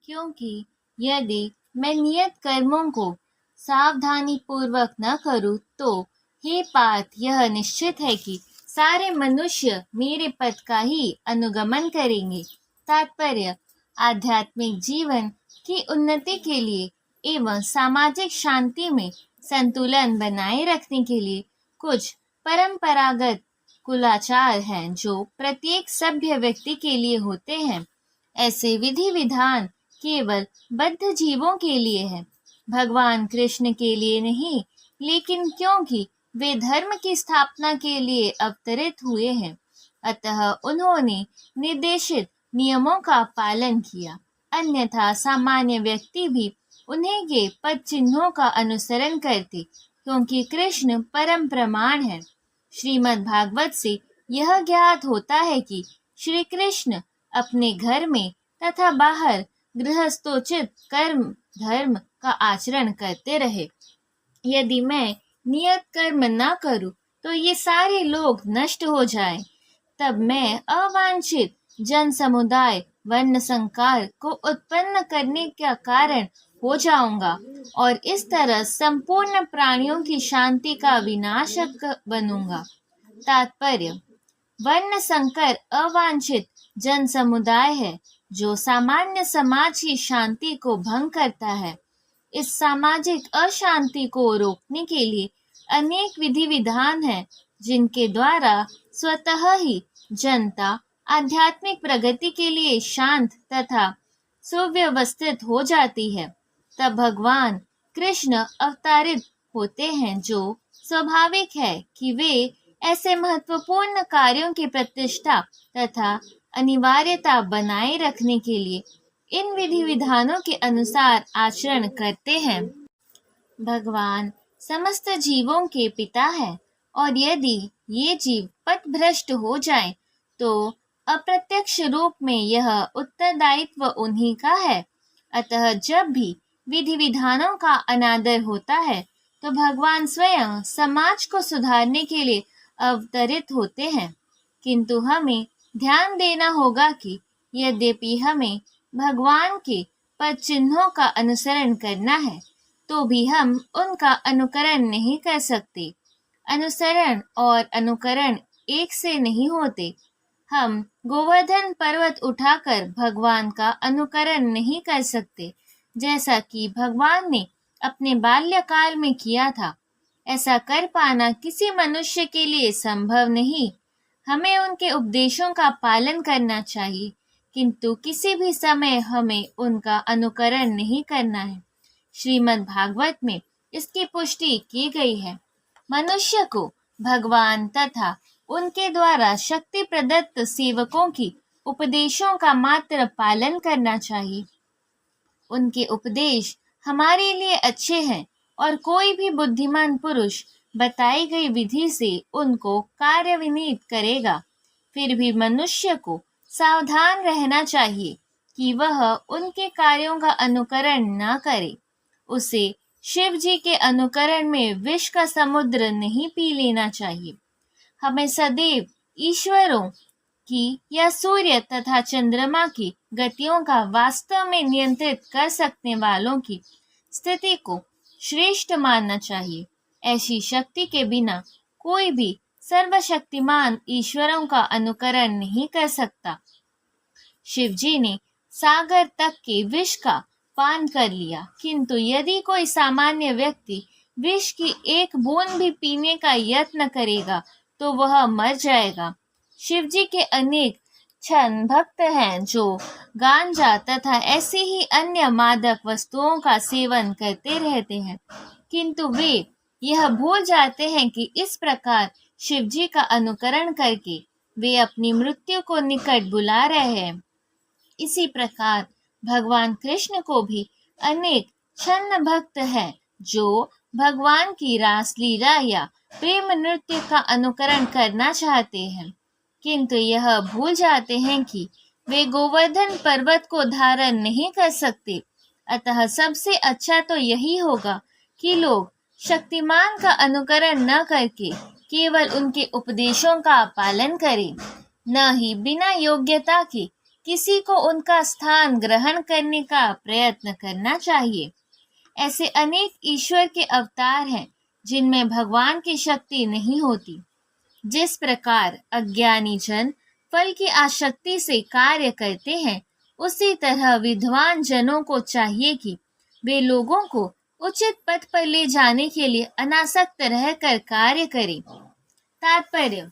क्योंकि यदि मैं नियत कर्मों को सावधानी पूर्वक न करूं तो हे पार्थ, यह निश्चित है कि सारे मनुष्य मेरे पद का ही अनुगमन करेंगे। तात्पर्य: आध्यात्मिक जीवन की उन्नति के लिए एवं सामाजिक शांति में संतुलन बनाए रखने के लिए कुछ परंपरागत कुलाचार हैं जो प्रत्येक सभ्य व्यक्ति के लिए होते हैं। ऐसे विधि विधान केवल बद्ध जीवों के लिए है, भगवान कृष्ण के लिए नहीं, लेकिन क्योंकि वे धर्म की स्थापना के लिए अवतरित हुए हैं, अतः उन्होंने निर्देशित नियमों का पालन किया। अन्यथा सामान्य व्यक्ति भी उन्हीं के पद चिन्हों का अनुसरण करते, क्योंकि कृष्ण परम प्रमाण है। श्रीमद् भागवत से यह ज्ञात होता है कि श्री कृष्ण अपने घर में तथा बाहर गृहस्थोचित कर्म धर्म का आचरण करते रहे। यदि मैं नियत कर्म न करूं तो ये सारे लोग नष्ट हो जाएं, तब मैं अवांछित जन समुदाय वर्ण संकार को उत्पन्न करने का कारण हो जाऊंगा और इस तरह संपूर्ण प्राणियों की शांति का विनाशक बनूंगा। तात्पर्य: वर्ण संकर अवांछित जन समुदाय है जो सामान्य समाज की शांति को भंग करता है। इस सामाजिक अशांति को रोकने के लिए अनेक विधि विधान हैं जिनके द्वारा स्वतः ही जनता आध्यात्मिक प्रगति के लिए शांत तथा सुव्यवस्थित हो जाती है। तब भगवान कृष्ण अवतारित होते हैं, जो स्वाभाविक है कि वे ऐसे महत्वपूर्ण कार्यों की प्रतिष्ठा तथा अनिवार्यता बनाए रखने के लिए इन विधि विधानों के अनुसार आचरण करते हैं। भगवान समस्त जीवों के पिता है और यदि ये जीव पथभ्रष्ट हो जाएं, तो अप्रत्यक्ष रूप में यह उत्तरदायित्व उन्हीं का है। अतः जब भी विधि विधानों का अनादर होता है तो भगवान स्वयं समाज को सुधारने के लिए अवतरित होते हैं। किंतु हमें ध्यान देना होगा कि यद्यपि हमें भगवान के पद चिन्हों का अनुसरण करना है, तो भी हम उनका अनुकरण नहीं कर सकते। अनुसरण और अनुकरण एक से नहीं होते। हम गोवर्धन पर्वत उठाकर भगवान का अनुकरण नहीं कर सकते, जैसा कि भगवान ने अपने बाल्यकाल में किया था। ऐसा कर पाना किसी मनुष्य के लिए संभव नहीं। हमें उनके उपदेशों का पालन करना चाहिए, किंतु किसी भी समय हमें उनका अनुकरण नहीं करना है। श्रीमद् भागवत में इसकी पुष्टि की गई है। मनुष्य को भगवान तथा उनके द्वारा शक्ति प्रदत्त सेवकों की उपदेशों का मात्र पालन करना चाहिए। उनके उपदेश हमारे लिए अच्छे हैं और कोई भी बुद्धिमान पुरुष बताई गई विधि से उनको कार्यान्वित करेगा। फिर भी मनुष्य को सावधान रहना चाहिए कि वह उनके कार्यों का अनुकरण न करे। उसे शिव जी के अनुकरण में विष का समुद्र नहीं पी लेना चाहिए। हमें सदैव ईश्वरों की या सूर्य तथा चंद्रमा की गतियों का वास्तव में नियंत्रित कर सकने वालों की स्थिति को श्रेष्ठ मानना चाहिए। ऐसी शक्ति के बिना कोई भी सर्वशक्तिमान ईश्वरों का अनुकरण नहीं कर सकता। शिव जी ने सागर तक के विष का पान कर लिया, किंतु यदि कोई सामान्य व्यक्ति विष की एक बूंद भी पीने का यत्न करेगा तो वह मर जाएगा। शिव जी के अनेक छद्म भक्त हैं जो गांजा तथा ऐसी ही अन्य मादक वस्तुओं का सेवन करते रहते हैं, किंतु वे यह भूल जाते हैं कि इस प्रकार शिव जी का अनुकरण करके वे अपनी मृत्यु को निकट बुला रहे हैं। इसी प्रकार भगवान कृष्ण को भी अनेक छद्म भक्त हैं जो भगवान की रासलीला या प्रेम नृत्य का अनुकरण करना चाहते हैं, किंतु यह भूल जाते हैं कि वे गोवर्धन पर्वत को धारण नहीं कर सकते। अतः सबसे अच्छा तो यही होगा कि लोग शक्तिमान का अनुकरण न करके केवल उनके उपदेशों का पालन करें, न ही बिना योग्यता के किसी को उनका स्थान ग्रहण करने का प्रयत्न करना चाहिए। ऐसे अनेक ईश्वर के अवतार हैं जिनमें भगवान की शक्ति नहीं होती। जिस प्रकार अज्ञानी जन फल की आसक्ति से कार्य करते हैं, उसी तरह विद्वान जनों को चाहिए कि वे लोगों को उचित पथ पर ले जाने के लिए अनासक्त रहकर कार्य करें। तात्पर्य: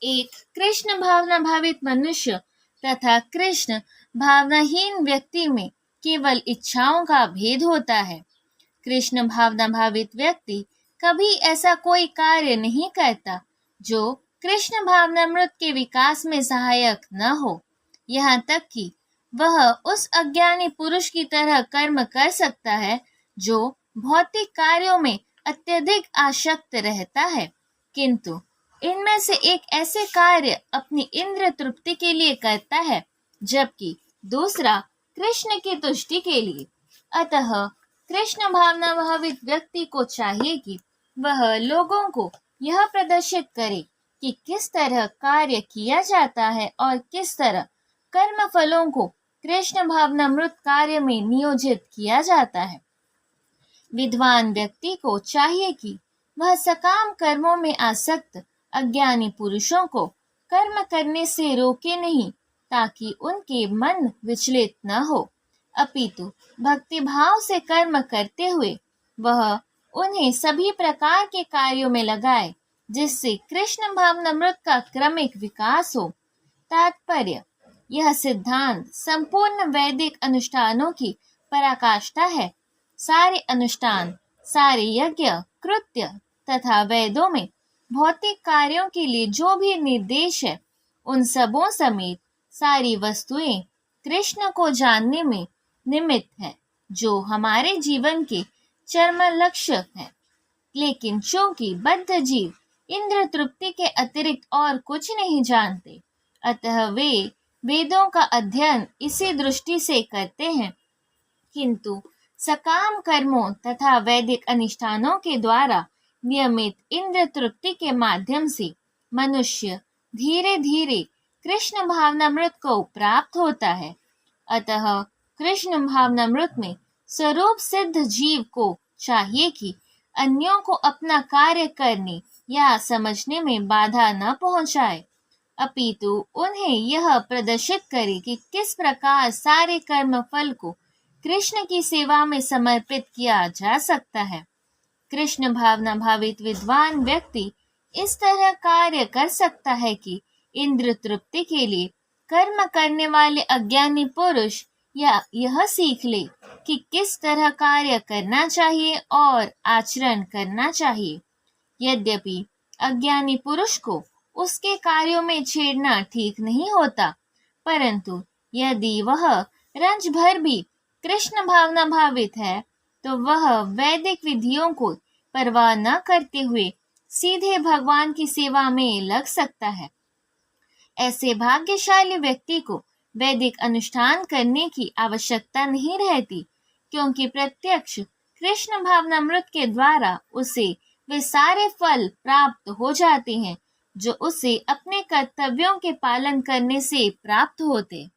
एक कृष्ण भावना भावित मनुष्य तथा कृष्ण भावनाहीन व्यक्ति में केवल इच्छाओं का भेद होता है। कृष्ण भावना भावित व्यक्ति कभी ऐसा कोई कार्य नहीं करता जो कृष्ण भावनामृत के विकास में सहायक न हो। यहाँ तक कि वह उस अज्ञानी पुरुष की तरह कर्म कर सकता है जो भौतिक कार्यों में अत्यधिक आसक्त रहता है, किंतु इनमें से एक ऐसे कार्य अपनी इंद्र तृप्ति के लिए करता है, जबकि दूसरा कृष्ण की तुष्टि के लिए। अतः कृष्ण भावना भावित व्यक्ति को चाहिए कि वह लोगों को यह प्रदर्शित करे कि किस तरह कार्य किया जाता है और किस तरह कर्म फलों को कृष्ण भावनामृत कार्य में नियोजित किया जाता है। विद्वान व्यक्ति को चाहिए कि वह सकाम कर्मों में आसक्त अज्ञानी पुरुषों को कर्म करने से रोके नहीं, ताकि उनके मन विचलित न हो, अपितु भक्ति भाव से कर्म करते हुए वह उन्हें सभी प्रकार के कार्यों में लगाए, जिससे कृष्ण भावनामृत का क्रमिक विकास हो। तात्पर्य: यह सिद्धांत संपूर्ण वैदिक अनुष्ठानों की पराकाष्ठा है। सारे अनुष्ठान, सारे यज्ञ, कृत्य तथा वेदों में भौतिक कार्यों के लिए जो भी निर्देश है, उन सबों समेत सारी वस्तुएं कृष्ण को जानने में निमित्त है, जो हमारे जीवन के चरम लक्ष्य है। लेकिन चूंकि बद्ध जीव इंद्र तृप्ति के अतिरिक्त और कुछ नहीं जानते, अतः वे वेदों का अध्ययन इसी दृष्टि से करते हैं, किंतु सकाम कर्मों तथा वैदिक अनुष्ठानों के द्वारा नियमित इंद्र तृप्ति के माध्यम से मनुष्य धीरे धीरे कृष्ण भावनामृत को प्राप्त होता है। अतः कृष्ण भावनामृत में स्वरूप सिद्ध जीव को चाहिए कि अन्यों को अपना कार्य करने या समझने में बाधा न पहुंचाए, अपितु उन्हें यह प्रदर्शित करे कि किस प्रकार सारे कर्म फल को कृष्ण की सेवा में समर्पित किया जा सकता है। कृष्ण भावना भावित विद्वान व्यक्ति इस तरह कार्य कर सकता है कि इंद्र तृप्ति के लिए कर्म करने वाले अज्ञानी पुरुष या यह सीख ले कि किस तरह कार्य करना चाहिए और आचरण करना चाहिए। यद्यपि अज्ञानी पुरुष को उसके कार्यों में छेड़ना ठीक नहीं होता, परंतु यदि वह रंज भर भी कृष्ण भावना भावित है, तो वह वैदिक विधियों को परवाह न करते हुए सीधे भगवान की सेवा में लग सकता है। ऐसे भाग्यशाली व्यक्ति को वैदिक अनुष्ठान करने की आवश्यकता नहीं रहती, क्योंकि प्रत्यक्ष कृष्ण भावनामृत के द्वारा उसे वे सारे फल प्राप्त हो जाते हैं जो उसे अपने कर्तव्यों के पालन करने से प्राप्त होते।